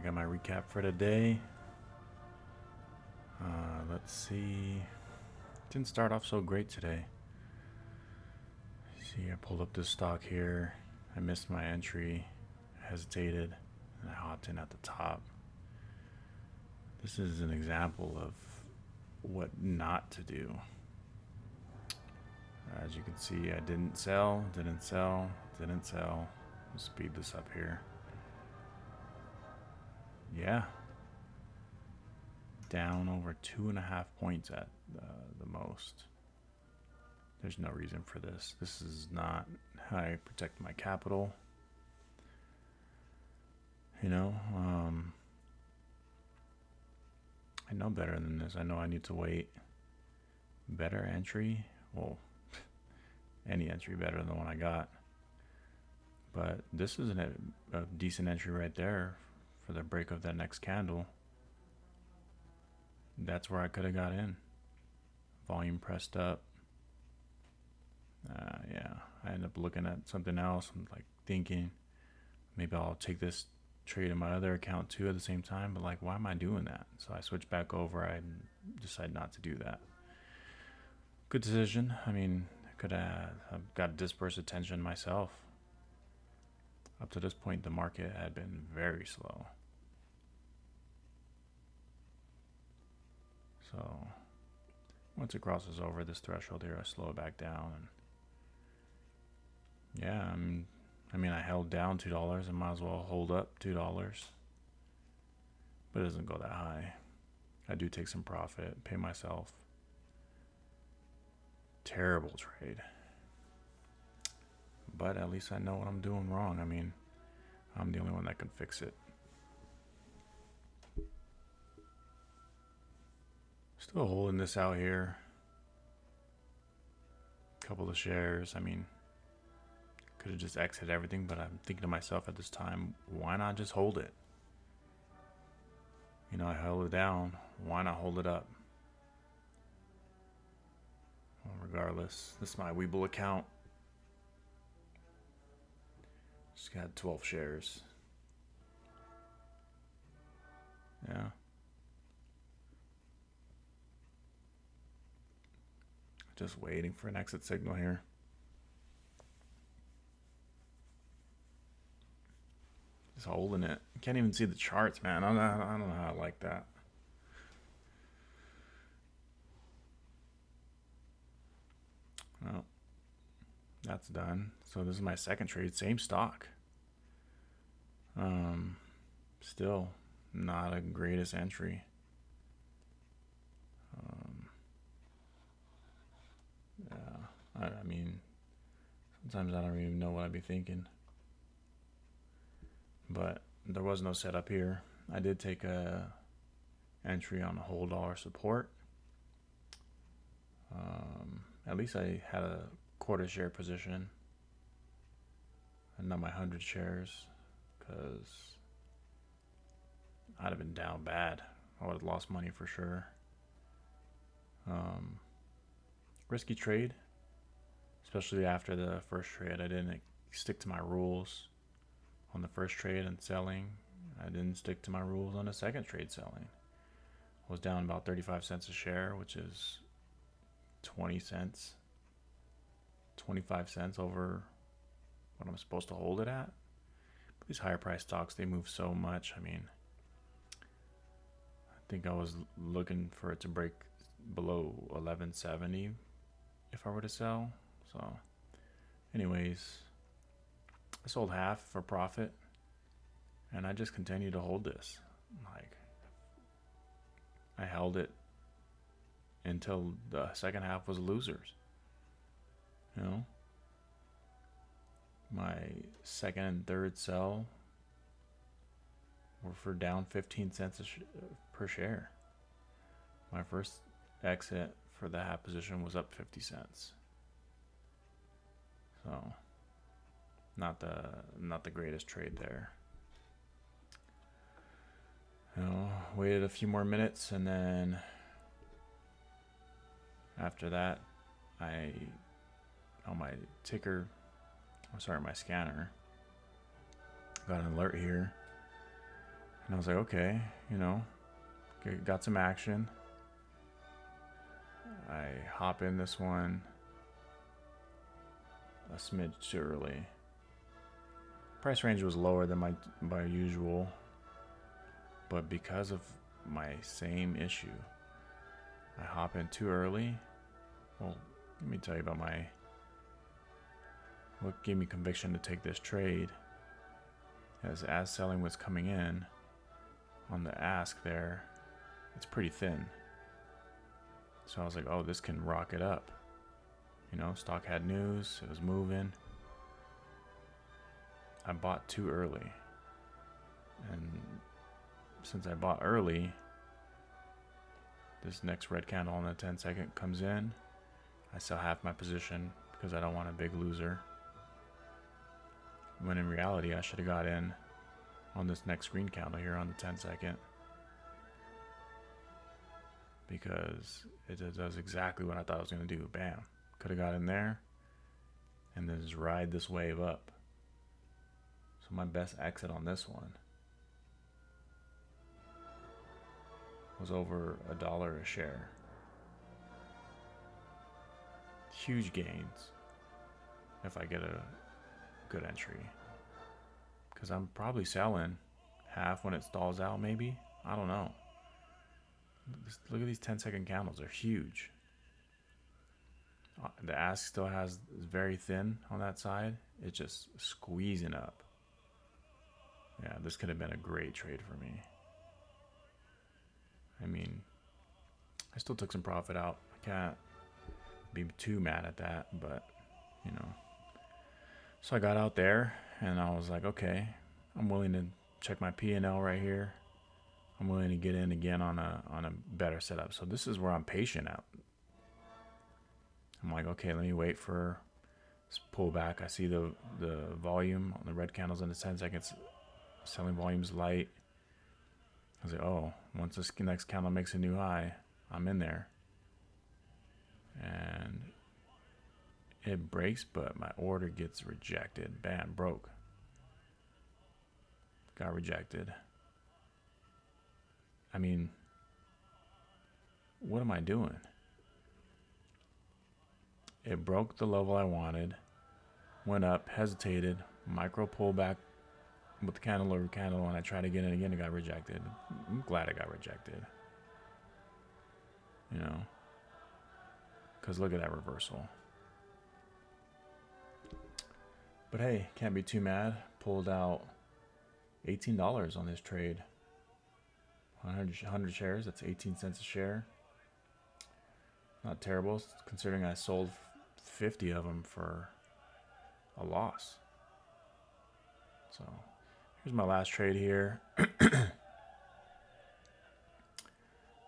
I got my recap for today. Let's see. Didn't start off so great today. See, I pulled up this stock here. I missed my entry, hesitated, and I hopped in at the top. This is an example of what not to do. As you can see, I didn't sell. Let's speed this up here. Yeah. Down over 2.5 points at the most. There's no reason for this. This is not how I protect my capital. You know, I know better than this. I know I need to wait. Better entry? Well, any entry better than the one I got. But this is a decent entry right there for the break of that next candle. That's where I could have got in. Volume pressed up. Yeah, I ended up looking at something else. I'm like thinking maybe I'll take this trade in my other account too at the same time. But like, why am I doing that? So I switched back over. I decided not to do that. Good decision. I mean, I could have got dispersed attention myself. Up to this point, the market had been very slow. So once it crosses over this threshold here, I slow it back down. And yeah, I mean, I held down $2. I might as well hold up $2. But it doesn't go that high. I do take some profit, pay myself. Terrible trade. But at least I know what I'm doing wrong. I mean, I'm the only one that can fix it. Still holding this out here. Couple of shares. I mean, could have just exited everything, but I'm thinking to myself at this time, why not just hold it? You know, I held it down. Why not hold it up? Well, regardless, this is my Webull account. Just got 12 shares. Yeah. Just waiting for an exit signal here. Just holding it. Can't even see the charts, man. I don't know how I like that. Well, that's done. So this is my second trade. Same stock. Still not a greatest entry. Yeah, I mean, sometimes I don't even know what I'd be thinking. But there was no setup here. I did take a entry on a whole dollar support. At least I had a quarter share position and not my 100 shares, because I'd have been down bad. I would have lost money for sure. Risky trade, especially after the first trade. I didn't stick to my rules on the first trade and selling. I didn't stick to my rules on the second trade selling. I was down about 35 cents a share, which is 20 cents, 25 cents over what I'm supposed to hold it at. But these higher price stocks, they move so much. I mean, I think I was looking for it to break below 1170 if I were to sell. So anyways, I sold half for profit, and I just continued to hold this. Like, I held it until the second half was losers. You know, my second and third sell were for down 15 cents per share. My first exit for the half position was up 50 cents. So not the greatest trade there. You know, waited a few more minutes, and then after that, on my ticker, my scanner, got an alert here, And I was like, okay, you know, got some action. I hop in this one a smidge too early. Price range was lower than my usual, but because of my same issue, I hop in too early. Well, let me tell you about what gave me conviction to take this trade. As selling was coming in on the ask there, it's pretty thin. So I was like, oh, this can rocket up. You know, stock had news, it was moving. I bought too early. And since I bought early, this next red candle on the 10-second comes in. I sell half my position because I don't want a big loser. When in reality, I should have got in on this next green candle here on the 10-second. Because it does exactly what I thought it was going to do. Bam. Could have got in there and then just ride this wave up. So my best exit on this one was over $1 a share. Huge gains if I get a good entry. Because I'm probably selling half when it stalls out, maybe. I don't know. Look at these 10-second candles. They're huge. The ask still is very thin on that side. It's just squeezing up. Yeah, this could have been a great trade for me. I mean, I still took some profit out. I can't be too mad at that, but, you know. So I got out there, and I was like, okay, I'm willing to check my P&L right here. I'm willing to get in again on a better setup. So this is where I'm patient at. I'm like, okay, let me wait for this pullback. I see the volume on the red candles in the 10 seconds. Selling volume's light. I was like, oh, once this next candle makes a new high, I'm in there. And it breaks, but my order gets rejected. Bam, broke. Got rejected. I mean, what am I doing? It broke the level I wanted, went up, hesitated, micro pullback with the candle over candle, and I tried to get in again, it got rejected. I'm glad it got rejected. You know, because look at that reversal. But hey, can't be too mad. Pulled out $18 on this trade. 100 shares, that's 18 cents a share. Not terrible, considering I sold 50 of them for a loss. So here's my last trade here.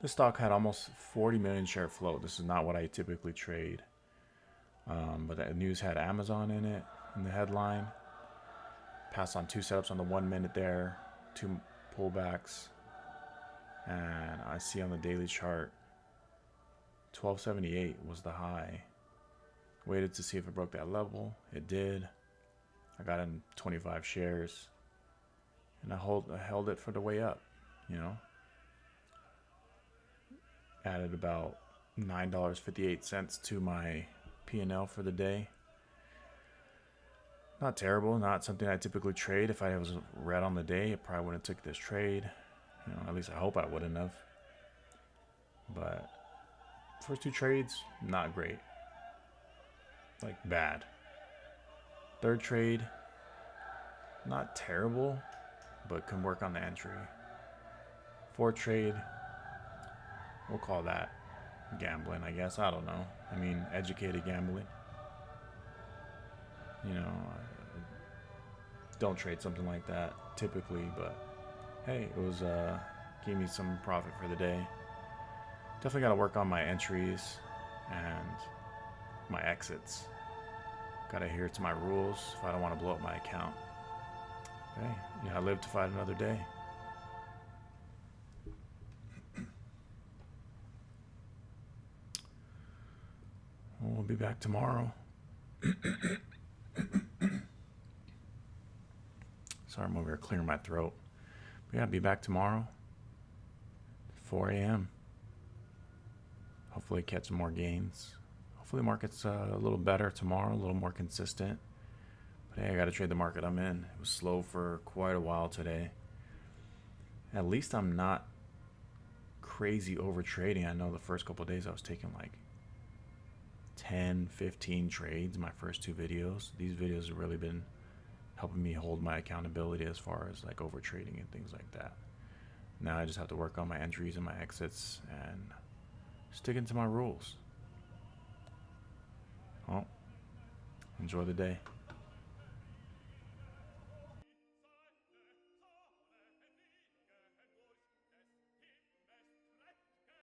This stock had almost 40 million share float. This is not what I typically trade. But the news had Amazon in it, in the headline. Passed on 2 setups on the 1 minute there, 2 pullbacks. And I see on the daily chart, 1278 was the high. Waited to see if it broke that level. It did. I got in 25 shares. And I held it for the way up, you know. Added about $9.58 to my P&L for the day. Not terrible, not something I typically trade. If I was red on the day, I probably wouldn't have took this trade. You know, at least I hope I wouldn't have. But first 2 trades, not great. Like bad. Third trade, not terrible, but can work on the entry. Fourth trade, we'll call that gambling, I guess. I don't know. I mean, educated gambling. You know, I don't trade something like that typically, but hey, it was gave me some profit for the day. Definitely got to work on my entries and my exits. Got to adhere to my rules if I don't want to blow up my account. Hey, you know, I live to fight another day. We'll be back tomorrow. Sorry, I'm over here clearing my throat. Yeah, be back tomorrow, 4 a.m. Hopefully catch some more gains. Hopefully the market's a little better tomorrow, a little more consistent. But hey, I got to trade the market I'm in. It was slow for quite a while today. At least I'm not crazy over trading. I know the first couple of days I was taking like 10, 15 trades my first two videos. These videos have really been helping me hold my accountability as far as like over trading and things like that. Now I just have to work on my entries and my exits and sticking to my rules. Well, enjoy the day.